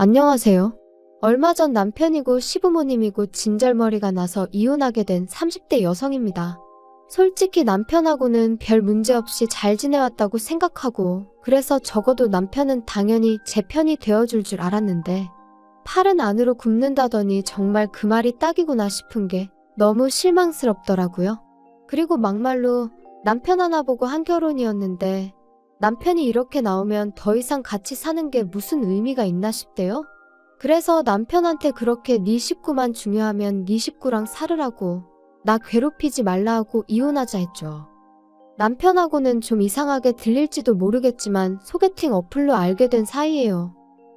안녕하세요. 얼마 전 남편이고 시부모님이고 진절머리가 나서 이혼하게 된 30대 여성입니다. 솔직히 남편하고는 별 문제 없이 잘 지내왔다고 생각하고, 그래서 적어도 남편은 당연히 제 편이 되어줄 줄 알았는데, 팔은 안으로 굽는다더니 정말 그 말이 딱이구나 싶은 게 너무 실망스럽더라고요. 그리고 막말로 남편 하나 보고 한 결혼이었는데, 남편이 이렇게 나오면 더 이상 같이 사는 게 무슨 의미가 있나 싶대요. 그래서 남편한테 그렇게 네 식구만 중요하면 네 식구랑 살으라고, 나 괴롭히지 말라 하고 이혼하자 했죠. 남편하고는 좀 이상하게 들릴지도 모르겠지만 소개팅 어플로 알게 된 사이예요.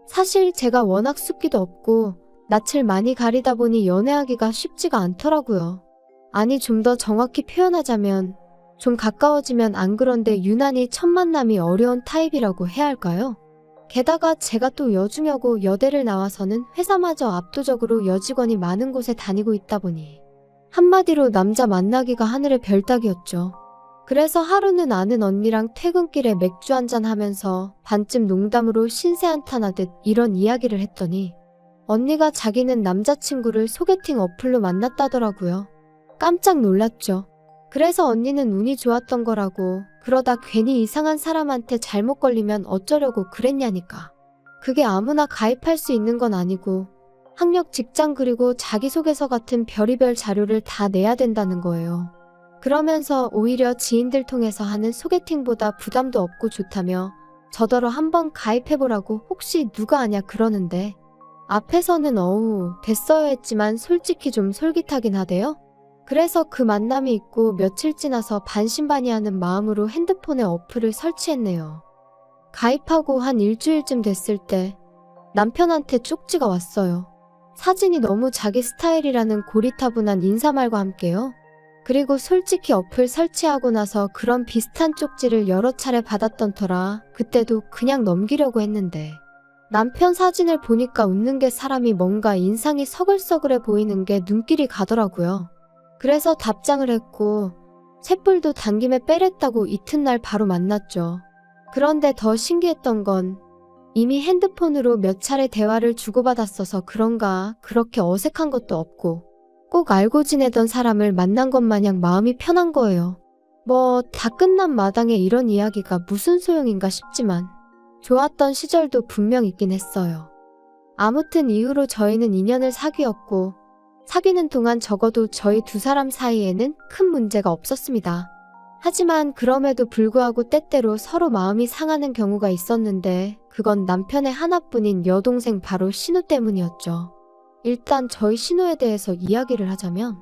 사실 제가 워낙 숫기도 없고 낯을 많이 가리다 보니 연애하기가 쉽지가 않더라고요. 아니, 좀 더 정확히 표현하자면 좀 가까워지면 안 그런데 유난히 첫 만남이 어려운 타입이라고 해야 할까요? 게다가 제가 또 여중여고 여대를 나와서는 회사마저 압도적으로 여직원이 많은 곳에 다니고 있다 보니 한마디로 남자 만나기가 하늘의 별 따기였죠. 그래서 하루는 아는 언니랑 퇴근길에 맥주 한잔 하면서 반쯤 농담으로 신세 한탄하듯 이런 이야기를 했더니 언니가 자기는 남자친구를 소개팅 어플로 만났다더라고요. 깜짝 놀랐죠. 그래서 언니는 운이 좋았던 거라고, 그러다 괜히 이상한 사람한테 잘못 걸리면 어쩌려고 그랬냐니까. 그게 아무나 가입할 수 있는 건 아니고 학력, 직장 그리고 자기소개서 같은 별의별 자료를 다 내야 된다는 거예요. 그러면서 오히려 지인들 통해서 하는 소개팅보다 부담도 없고 좋다며 저더러 한번 가입해보라고 혹시 누가 아냐 그러는데, 앞에서는 어우 됐어요 했지만 솔직히 좀 솔깃하긴 하대요. 그래서 그 만남이 있고 며칠 지나서 반신반의하는 마음으로 핸드폰에 어플을 설치했네요. 가입하고 한 일주일쯤 됐을 때 남편한테 쪽지가 왔어요. 사진이 너무 자기 스타일이라는 고리타분한 인사말과 함께요. 그리고 솔직히 어플 설치하고 나서 그런 비슷한 쪽지를 여러 차례 받았던 터라 그때도 그냥 넘기려고 했는데, 남편 사진을 보니까 웃는 게 사람이 뭔가 인상이 서글서글해 보이는 게 눈길이 가더라고요. 그래서 답장을 했고 쇳불도 당김에 빼랬다고 이튿날 바로 만났죠. 그런데 더 신기했던 건 이미 핸드폰으로 몇 차례 대화를 주고받았어서 그런가 그렇게 어색한 것도 없고 꼭 알고 지내던 사람을 만난 것 마냥 마음이 편한 거예요. 뭐 다 끝난 마당에 이런 이야기가 무슨 소용인가 싶지만 좋았던 시절도 분명 있긴 했어요. 아무튼 이후로 저희는 2년을 사귀었고 사귀는 동안 적어도 저희 두 사람 사이에는 큰 문제가 없었습니다. 하지만 그럼에도 불구하고 때때로 서로 마음이 상하는 경우가 있었는데, 그건 남편의 하나뿐인 여동생 바로 신우 때문이었죠. 일단 저희 신우에 대해서 이야기를 하자면,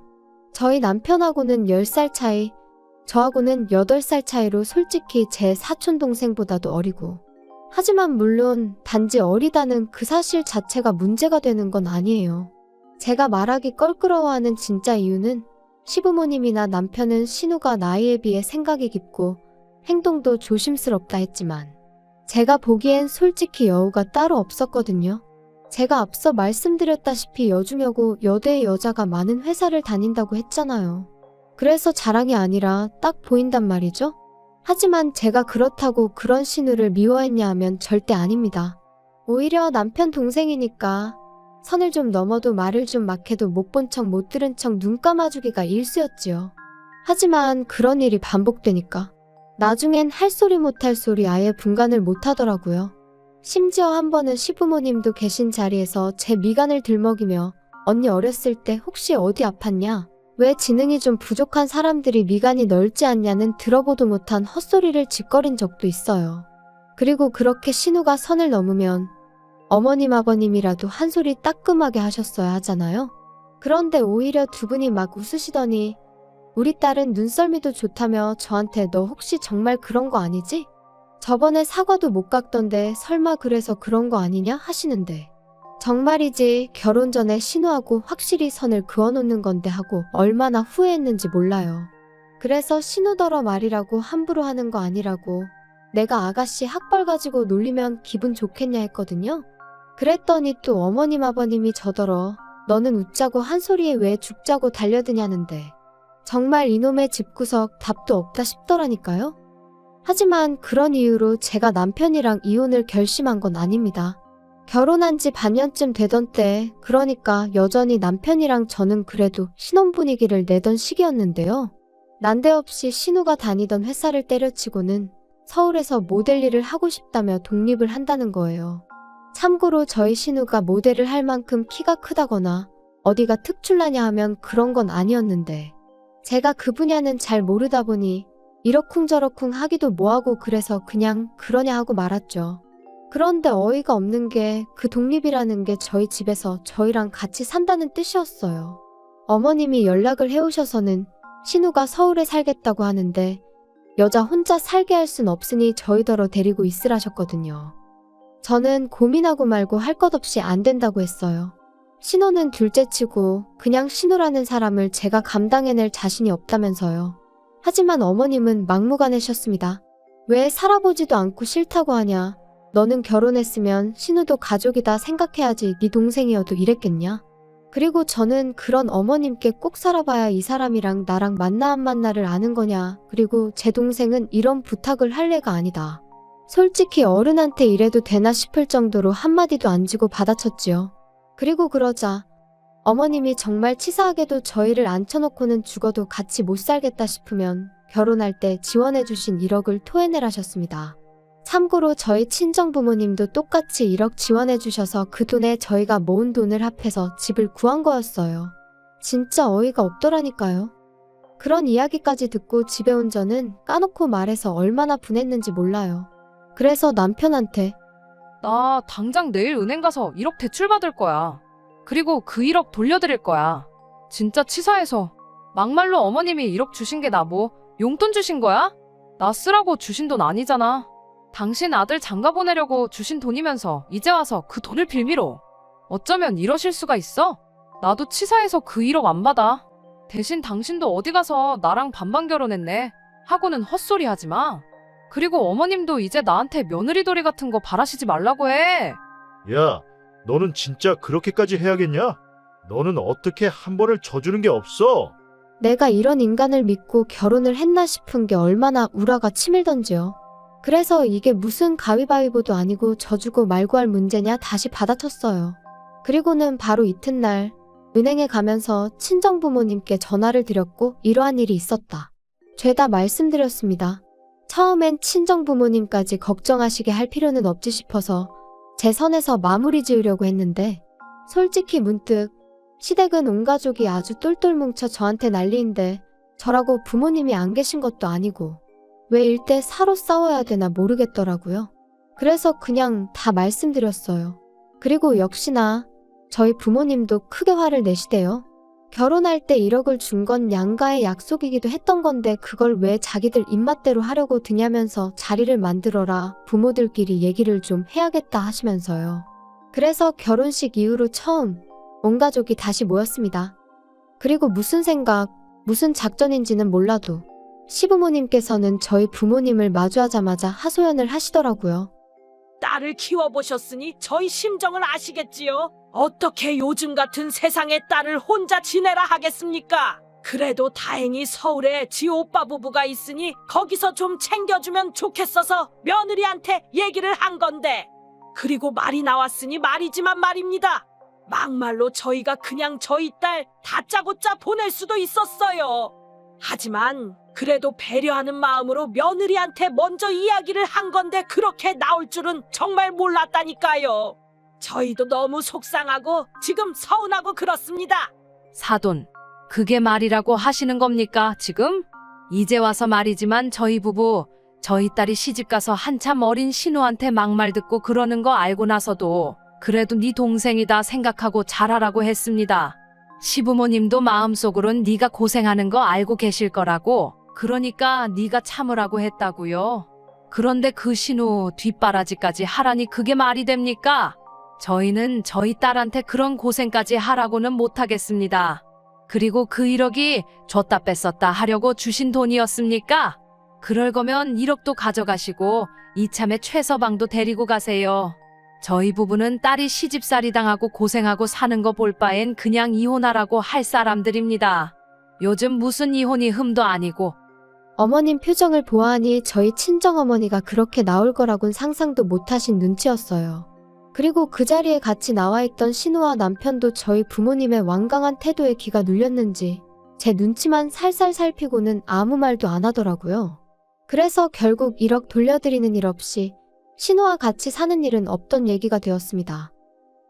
저희 남편하고는 10살 차이, 저하고는 8살 차이로 솔직히 제 사촌동생보다도 어리고, 하지만 물론 단지 어리다는 그 사실 자체가 문제가 되는 건 아니에요. 제가 말하기 껄끄러워하는 진짜 이유는 시부모님이나 남편은 신우가 나이에 비해 생각이 깊고 행동도 조심스럽다 했지만 제가 보기엔 솔직히 여우가 따로 없었거든요. 제가 앞서 말씀드렸다시피 여중여고 여대의 여자가 많은 회사를 다닌다고 했잖아요. 그래서 자랑이 아니라 딱 보인단 말이죠. 하지만 제가 그렇다고 그런 신우를 미워했냐 하면 절대 아닙니다. 오히려 남편 동생이니까 선을 좀 넘어도 말을 좀 막 해도 못 본 척 못 들은 척 눈 감아주기가 일쑤였지요. 하지만 그런 일이 반복되니까 나중엔 할 소리 못할 소리 아예 분간을 못하더라고요. 심지어 한 번은 시부모님도 계신 자리에서 제 미간을 들먹이며 언니 어렸을 때 혹시 어디 아팠냐? 왜 지능이 좀 부족한 사람들이 미간이 넓지 않냐는 들어보도 못한 헛소리를 짓거린 적도 있어요. 그리고 그렇게 신우가 선을 넘으면 어머님 아버님이라도 한 소리 따끔하게 하셨어야 하잖아요. 그런데 오히려 두 분이 막 웃으시더니 우리 딸은 눈썰미도 좋다며 저한테 너 혹시 정말 그런 거 아니지? 저번에 사과도 못 깎던데 설마 그래서 그런 거 아니냐 하시는데, 정말이지 결혼 전에 신우하고 확실히 선을 그어놓는 건데 하고 얼마나 후회했는지 몰라요. 그래서 신우더러 말이라고 함부로 하는 거 아니라고, 내가 아가씨 학벌 가지고 놀리면 기분 좋겠냐 했거든요. 그랬더니 또 어머님 아버님이 저더러 너는 웃자고 한 소리에 왜 죽자고 달려드냐는데, 정말 이놈의 집구석 답도 없다 싶더라니까요. 하지만 그런 이유로 제가 남편이랑 이혼을 결심한 건 아닙니다. 결혼한 지 반년쯤 되던 때, 그러니까 여전히 남편이랑 저는 그래도 신혼 분위기를 내던 시기였는데요. 난데없이 신우가 다니던 회사를 때려치고는 서울에서 모델 일을 하고 싶다며 독립을 한다는 거예요. 참고로 저희 신우가 모델을 할 만큼 키가 크다거나 어디가 특출나냐 하면 그런 건 아니었는데, 제가 그 분야는 잘 모르다 보니 이러쿵저러쿵 하기도 뭐하고 그래서 그냥 그러냐 하고 말았죠. 그런데 어이가 없는 게 그 독립이라는 게 저희 집에서 저희랑 같이 산다는 뜻이었어요. 어머님이 연락을 해오셔서는 신우가 서울에 살겠다고 하는데 여자 혼자 살게 할 순 없으니 저희더러 데리고 있으라셨거든요. 저는 고민하고 말고 할 것 없이 안 된다고 했어요. 신우는 둘째치고 그냥 신우라는 사람을 제가 감당해낼 자신이 없다면서요. 하지만 어머님은 막무가내셨습니다. 왜 살아보지도 않고 싫다고 하냐. 너는 결혼했으면 신우도 가족이다 생각해야지 네 동생이어도 이랬겠냐. 그리고 저는 그런 어머님께 꼭 살아봐야 이 사람이랑 나랑 만나 안 만나를 아는 거냐. 그리고 제 동생은 이런 부탁을 할 애가 아니다. 솔직히 어른한테 이래도 되나 싶을 정도로 한마디도 안 지고 받아쳤지요. 그리고 그러자 어머님이 정말 치사하게도 저희를 앉혀놓고는 죽어도 같이 못 살겠다 싶으면 결혼할 때 지원해주신 1억을 토해내라셨습니다. 참고로 저희 친정부모님도 똑같이 1억 지원해주셔서 그 돈에 저희가 모은 돈을 합해서 집을 구한 거였어요. 진짜 어이가 없더라니까요. 그런 이야기까지 듣고 집에 온 저는 까놓고 말해서 얼마나 분했는지 몰라요. 그래서 남편한테 나 당장 내일 은행 가서 1억 대출받을 거야. 그리고 그 1억 돌려드릴 거야. 진짜 치사해서. 막말로 어머님이 1억 주신 게 나 뭐 용돈 주신 거야? 나 쓰라고 주신 돈 아니잖아. 당신 아들 장가 보내려고 주신 돈이면서 이제 와서 그 돈을 빌미로. 어쩌면 이러실 수가 있어? 나도 치사해서 그 1억 안 받아. 대신 당신도 어디 가서 나랑 반반 결혼했네 하고는 헛소리 하지 마. 그리고 어머님도 이제 나한테 며느리돌이 같은 거 바라시지 말라고 해. 야, 너는 진짜 그렇게까지 해야겠냐? 너는 어떻게 한 번을 져주는 게 없어? 내가 이런 인간을 믿고 결혼을 했나 싶은 게 얼마나 우라가 치밀던지요. 그래서 이게 무슨 가위바위보도 아니고 져주고 말고 할 문제냐 다시 받아쳤어요. 그리고는 바로 이튿날 은행에 가면서 친정부모님께 전화를 드렸고 이러한 일이 있었다. 죄다 말씀드렸습니다. 처음엔 친정부모님까지 걱정하시게 할 필요는 없지 싶어서 제 선에서 마무리 지으려고 했는데 솔직히 문득 시댁은 온 가족이 아주 똘똘 뭉쳐 저한테 난리인데 저라고 부모님이 안 계신 것도 아니고 왜 일대 사로 싸워야 되나 모르겠더라고요. 그래서 그냥 다 말씀드렸어요. 그리고 역시나 저희 부모님도 크게 화를 내시대요. 결혼할 때 1억을 준 건 양가의 약속이기도 했던 건데 그걸 왜 자기들 입맛대로 하려고 드냐면서 자리를 만들어라 부모들끼리 얘기를 좀 해야겠다 하시면서요. 그래서 결혼식 이후로 처음 온 가족이 다시 모였습니다. 그리고 무슨 생각, 무슨 작전인지는 몰라도 시부모님께서는 저희 부모님을 마주하자마자 하소연을 하시더라고요. 딸을 키워보셨으니 저희 심정을 아시겠지요? 어떻게 요즘 같은 세상에 딸을 혼자 지내라 하겠습니까? 그래도 다행히 서울에 지 오빠 부부가 있으니 거기서 좀 챙겨주면 좋겠어서 며느리한테 얘기를 한 건데, 그리고 말이 나왔으니 말이지만 말입니다. 막말로 저희가 그냥 저희 딸 다짜고짜 보낼 수도 있었어요. 하지만 그래도 배려하는 마음으로 며느리한테 먼저 이야기를 한 건데 그렇게 나올 줄은 정말 몰랐다니까요. 저희도 너무 속상하고 지금 서운하고 그렇습니다. 사돈, 그게 말이라고 하시는 겁니까 지금? 이제 와서 말이지만 저희 부부, 저희 딸이 시집가서 한참 어린 신우한테 막말 듣고 그러는 거 알고 나서도 그래도 네 동생이다 생각하고 잘하라고 했습니다. 시부모님도 마음속으론 네가 고생하는 거 알고 계실 거라고, 그러니까 네가 참으라고 했다고요. 그런데 그 신우 뒷바라지까지 하라니 그게 말이 됩니까? 저희는 저희 딸한테 그런 고생까지 하라고는 못하겠습니다. 그리고 그 1억이 줬다 뺐었다 하려고 주신 돈이었습니까? 그럴 거면 1억도 가져가시고 이참에 최서방도 데리고 가세요. 저희 부부는 딸이 시집살이 당하고 고생하고 사는 거 볼 바엔 그냥 이혼하라고 할 사람들입니다. 요즘 무슨 이혼이 흠도 아니고. 어머님 표정을 보아하니 저희 친정어머니가 그렇게 나올 거라곤 상상도 못하신 눈치였어요. 그리고 그 자리에 같이 나와 있던 신우와 남편도 저희 부모님의 완강한 태도에 기가 눌렸는지 제 눈치만 살살 살피고는 아무 말도 안 하더라고요. 그래서 결국 1억 돌려드리는 일 없이 신우와 같이 사는 일은 없던 얘기가 되었습니다.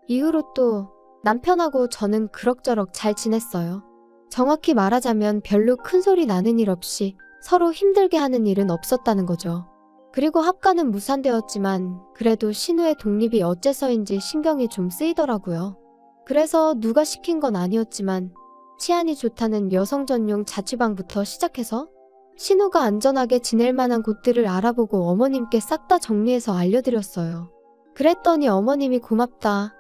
이후로 또 남편하고 저는 그럭저럭 잘 지냈어요. 정확히 말하자면 별로 큰 소리 나는 일 없이 서로 힘들게 하는 일은 없었다는 거죠. 그리고 합가는 무산되었지만 그래도 신우의 독립이 어째서인지 신경이 좀 쓰이더라고요. 그래서 누가 시킨 건 아니었지만 치안이 좋다는 여성 전용 자취방부터 시작해서 신우가 안전하게 지낼 만한 곳들을 알아보고 어머님께 싹 다 정리해서 알려드렸어요. 그랬더니 어머님이 고맙다.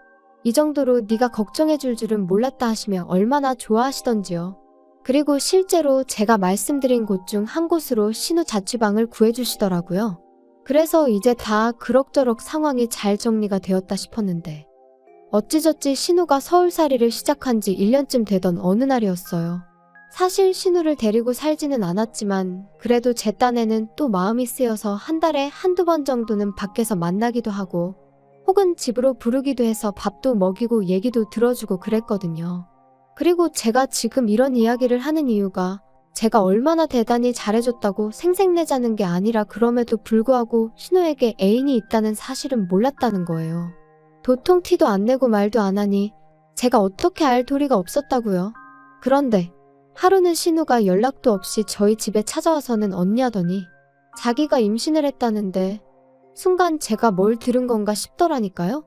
이 정도로 네가 걱정해줄 줄은 몰랐다 하시며 얼마나 좋아하시던지요. 그리고 실제로 제가 말씀드린 곳 중 한 곳으로 신우 자취방을 구해주시더라고요. 그래서 이제 다 그럭저럭 상황이 잘 정리가 되었다 싶었는데 어찌저찌 신우가 서울살이를 시작한 지 1년쯤 되던 어느 날이었어요. 사실 신우를 데리고 살지는 않았지만 그래도 제 딴에는 또 마음이 쓰여서 한 달에 한두 번 정도는 밖에서 만나기도 하고 혹은 집으로 부르기도 해서 밥도 먹이고 얘기도 들어주고 그랬거든요. 그리고 제가 지금 이런 이야기를 하는 이유가 제가 얼마나 대단히 잘해줬다고 생색내자는 게 아니라 그럼에도 불구하고 신우에게 애인이 있다는 사실은 몰랐다는 거예요. 도통 티도 안 내고 말도 안 하니 제가 어떻게 알 도리가 없었다고요. 그런데 하루는 신우가 연락도 없이 저희 집에 찾아와서는 언니하더니 자기가 임신을 했다는데 순간 제가 뭘 들은 건가 싶더라니까요.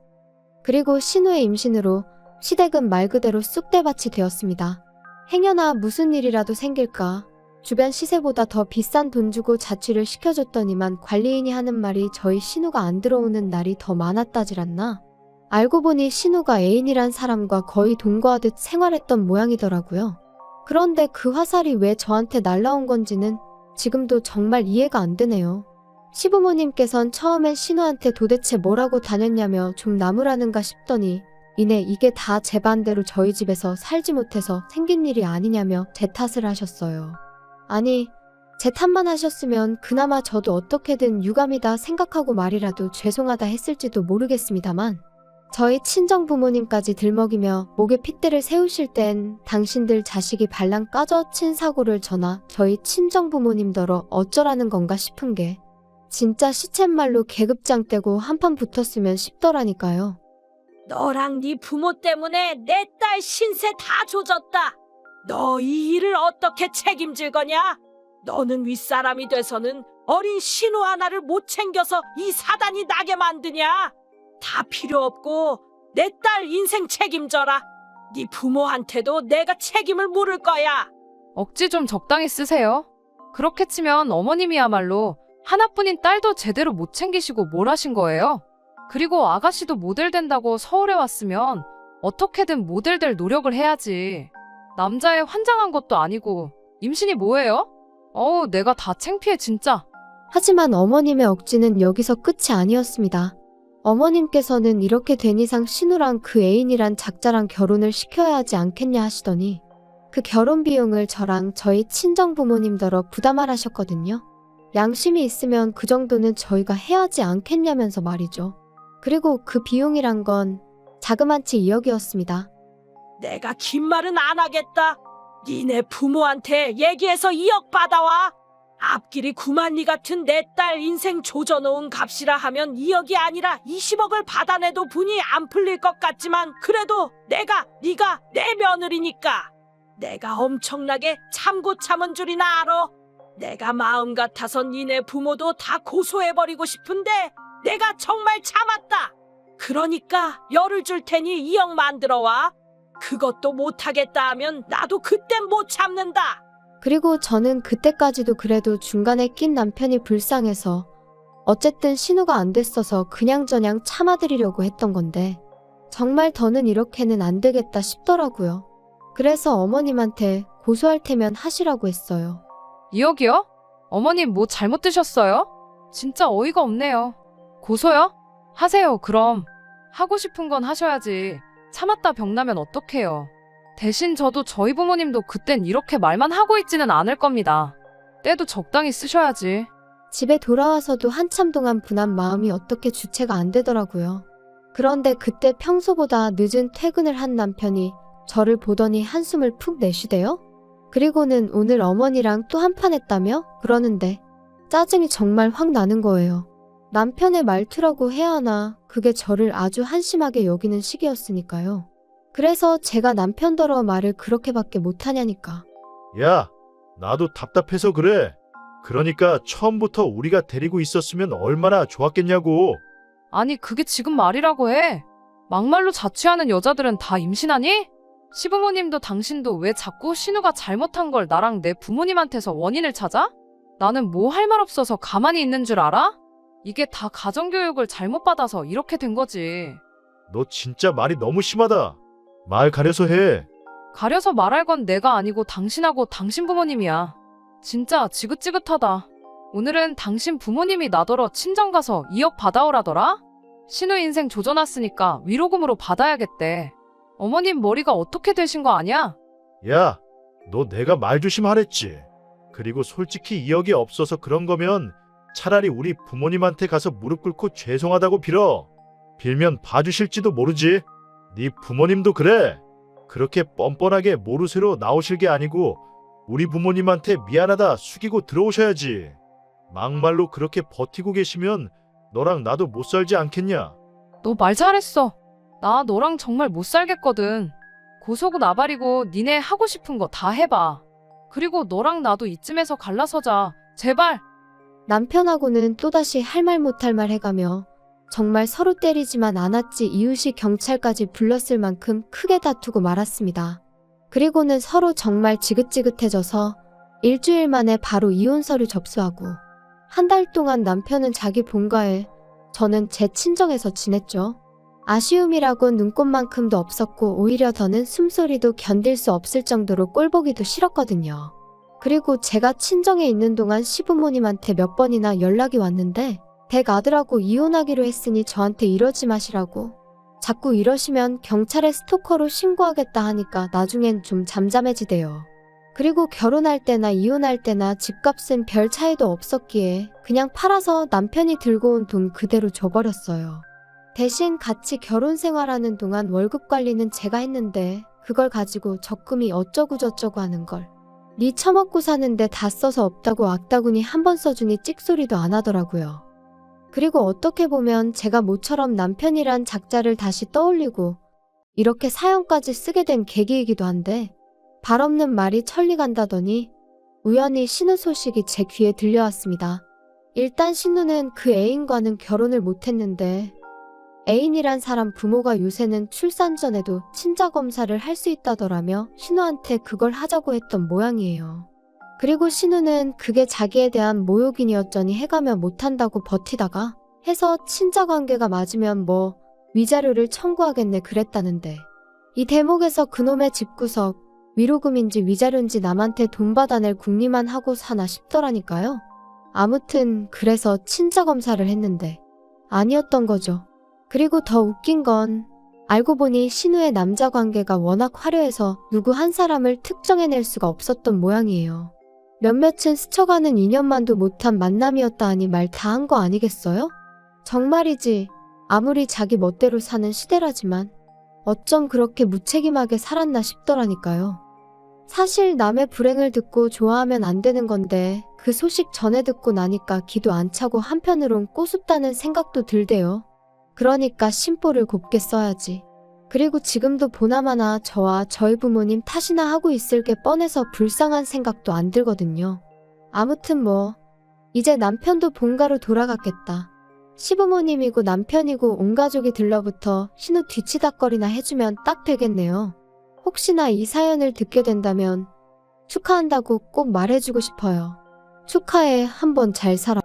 그리고 신우의 임신으로 시댁은 말 그대로 쑥대밭이 되었습니다. 행여나 무슨 일이라도 생길까 주변 시세보다 더 비싼 돈 주고 자취를 시켜줬더니만 관리인이 하는 말이 저희 신우가 안 들어오는 날이 더 많았다질 않나. 알고 보니 신우가 애인이란 사람과 거의 동거하듯 생활했던 모양이더라고요. 그런데 그 화살이 왜 저한테 날라온 건지는 지금도 정말 이해가 안 되네요. 시부모님께선 처음엔 신우한테 도대체 뭐라고 다녔냐며 좀 나무라는가 싶더니 이내 이게 다 제 반대로 저희 집에서 살지 못해서 생긴 일이 아니냐며 제 탓을 하셨어요. 아니, 제 탓만 하셨으면 그나마 저도 어떻게든 유감이다 생각하고 말이라도 죄송하다 했을지도 모르겠습니다만 저희 친정 부모님까지 들먹이며 목에 핏대를 세우실 땐 당신들 자식이 발랑 까져 친 사고를 전하 저희 친정 부모님더러 어쩌라는 건가 싶은 게 진짜 시쳇말로 계급장 떼고 한판 붙었으면 싶더라니까요. 너랑 네 부모 때문에 내 딸 신세 다 조졌다. 너 이 일을 어떻게 책임질 거냐? 너는 윗사람이 돼서는 어린 신우 하나를 못 챙겨서 이 사단이 나게 만드냐? 다 필요 없고 내 딸 인생 책임져라. 네 부모한테도 내가 책임을 물을 거야. 억지 좀 적당히 쓰세요. 그렇게 치면 어머님이야말로 하나뿐인 딸도 제대로 못 챙기시고 뭘 하신 거예요? 그리고 아가씨도 모델 된다고 서울에 왔으면 어떻게든 모델 될 노력을 해야지. 남자애 환장한 것도 아니고 임신이 뭐예요? 어우, 내가 다 창피해 진짜. 하지만 어머님의 억지는 여기서 끝이 아니었습니다. 어머님께서는 이렇게 된 이상 신우랑 그 애인이란 작자랑 결혼을 시켜야 하지 않겠냐 하시더니 그 결혼 비용을 저랑 저희 친정 부모님더러 부담을 하셨거든요. 양심이 있으면 그 정도는 저희가 해야 하지 않겠냐면서 말이죠. 그리고 그 비용이란 건 자그만치 2억이었습니다. 내가 긴 말은 안 하겠다. 니네 부모한테 얘기해서 2억 받아와. 앞길이 9만리 같은 내 딸 인생 조져놓은 값이라 하면 2억이 아니라 20억을 받아내도 분이 안 풀릴 것 같지만 그래도 네가 내 며느리니까 내가 엄청나게 참고 참은 줄이나 알아. 내가 마음 같아서 니네 부모도 다 고소해버리고 싶은데 내가 정말 참았다. 그러니까 열을 줄 테니 2억 만들어와. 그것도 못하겠다 하면 나도 그땐 못 참는다. 그리고 저는 그때까지도 그래도 중간에 낀 남편이 불쌍해서 어쨌든 신우가 안 됐어서 그냥저냥 참아드리려고 했던 건데 정말 더는 이렇게는 안 되겠다 싶더라고요. 그래서 어머님한테 고소할 테면 하시라고 했어요. 2억이요? 어머님 뭐 잘못 드셨어요? 진짜 어이가 없네요. 고소요? 하세요 그럼. 하고 싶은 건 하셔야지. 참았다 병나면 어떡해요. 대신 저도 저희 부모님도 그땐 이렇게 말만 하고 있지는 않을 겁니다. 때도 적당히 쓰셔야지. 집에 돌아와서도 한참 동안 분한 마음이 어떻게 주체가 안 되더라고요. 그런데 그때 평소보다 늦은 퇴근을 한 남편이 저를 보더니 한숨을 푹 내쉬대요. 그리고는 오늘 어머니랑 또 한판 했다며 그러는데 짜증이 정말 확 나는 거예요. 남편의 말투라고 해야 하나 그게 저를 아주 한심하게 여기는 시기였으니까요. 그래서 제가 남편더러 말을 그렇게밖에 못하냐니까. 야, 나도 답답해서 그래. 그러니까 처음부터 우리가 데리고 있었으면 얼마나 좋았겠냐고. 아니, 그게 지금 말이라고 해. 막말로 자취하는 여자들은 다 임신하니? 시부모님도 당신도 왜 자꾸 신우가 잘못한 걸 나랑 내 부모님한테서 원인을 찾아? 나는 뭐 할 말 없어서 가만히 있는 줄 알아? 이게 다 가정교육을 잘못 받아서 이렇게 된 거지. 너 진짜 말이 너무 심하다. 말 가려서 해. 가려서 말할 건 내가 아니고 당신하고 당신 부모님이야. 진짜 지긋지긋하다. 오늘은 당신 부모님이 나더러 친정 가서 2억 받아오라더라? 신우 인생 조져놨으니까 위로금으로 받아야겠대. 어머님 머리가 어떻게 되신 거 아냐? 야, 너 내가 말 조심하랬지. 그리고 솔직히 2억이 없어서 그런 거면 차라리 우리 부모님한테 가서 무릎 꿇고 죄송하다고 빌어. 빌면 봐주실지도 모르지. 네 부모님도 그래. 그렇게 뻔뻔하게 모르쇠로 나오실 게 아니고 우리 부모님한테 미안하다 숙이고 들어오셔야지. 막말로 그렇게 버티고 계시면 너랑 나도 못 살지 않겠냐? 너 말 잘했어. 나 너랑 정말 못 살겠거든. 고소고 나발이고 니네 하고 싶은 거 다 해봐. 그리고 너랑 나도 이쯤에서 갈라서자. 제발. 남편하고는 또다시 할 말 못할 말 해가며 정말 서로 때리지만 않았지 이웃이 경찰까지 불렀을 만큼 크게 다투고 말았습니다. 그리고는 서로 정말 지긋지긋해져서 일주일 만에 바로 이혼 서류 접수하고 한 달 동안 남편은 자기 본가에 저는 제 친정에서 지냈죠. 아쉬움이라곤 눈꽃만큼도 없었고 오히려 더는 숨소리도 견딜 수 없을 정도로 꼴보기도 싫었거든요. 그리고 제가 친정에 있는 동안 시부모님한테 몇 번이나 연락이 왔는데 댁 아들하고 이혼하기로 했으니 저한테 이러지 마시라고. 자꾸 이러시면 경찰에 스토커로 신고하겠다 하니까 나중엔 좀 잠잠해지대요. 그리고 결혼할 때나 이혼할 때나 집값은 별 차이도 없었기에 그냥 팔아서 남편이 들고 온 돈 그대로 줘버렸어요. 대신 같이 결혼 생활하는 동안 월급 관리는 제가 했는데 그걸 가지고 적금이 어쩌고저쩌고 하는 걸. 니 처먹고 사는데 다 써서 없다고 악다구니 한 번 써주니 찍소리도 안 하더라고요. 그리고 어떻게 보면 제가 모처럼 남편이란 작자를 다시 떠올리고 이렇게 사연까지 쓰게 된 계기이기도 한데 발 없는 말이 천리 간다더니 우연히 신우 소식이 제 귀에 들려왔습니다. 일단 신우는 그 애인과는 결혼을 못했는데 애인이란 사람 부모가 요새는 출산 전에도 친자 검사를 할 수 있다더라며 신우한테 그걸 하자고 했던 모양이에요. 그리고 신우는 그게 자기에 대한 모욕이었더니 해가며 못한다고 버티다가 해서 친자 관계가 맞으면 뭐 위자료를 청구하겠네 그랬다는데 이 대목에서 그놈의 집구석 위로금인지 위자료인지 남한테 돈 받아낼 궁리만 하고 사나 싶더라니까요. 아무튼 그래서 친자 검사를 했는데 아니었던 거죠. 그리고 더 웃긴 건 알고 보니 신우의 남자 관계가 워낙 화려해서 누구 한 사람을 특정해낼 수가 없었던 모양이에요. 몇몇은 스쳐가는 인연만도 못한 만남이었다 하니 말 다 한 거 아니겠어요? 정말이지 아무리 자기 멋대로 사는 시대라지만 어쩜 그렇게 무책임하게 살았나 싶더라니까요. 사실 남의 불행을 듣고 좋아하면 안 되는 건데 그 소식 전해 듣고 나니까 기도 안 차고 한편으론 꼬숩다는 생각도 들대요. 그러니까 심보를 곱게 써야지. 그리고 지금도 보나마나 저와 저희 부모님 탓이나 하고 있을 게 뻔해서 불쌍한 생각도 안 들거든요. 아무튼 뭐 이제 남편도 본가로 돌아갔겠다. 시부모님이고 남편이고 온 가족이 들러붙어 신우 뒤치다거리나 해주면 딱 되겠네요. 혹시나 이 사연을 듣게 된다면 축하한다고 꼭 말해주고 싶어요. 축하해, 한번 잘 살아.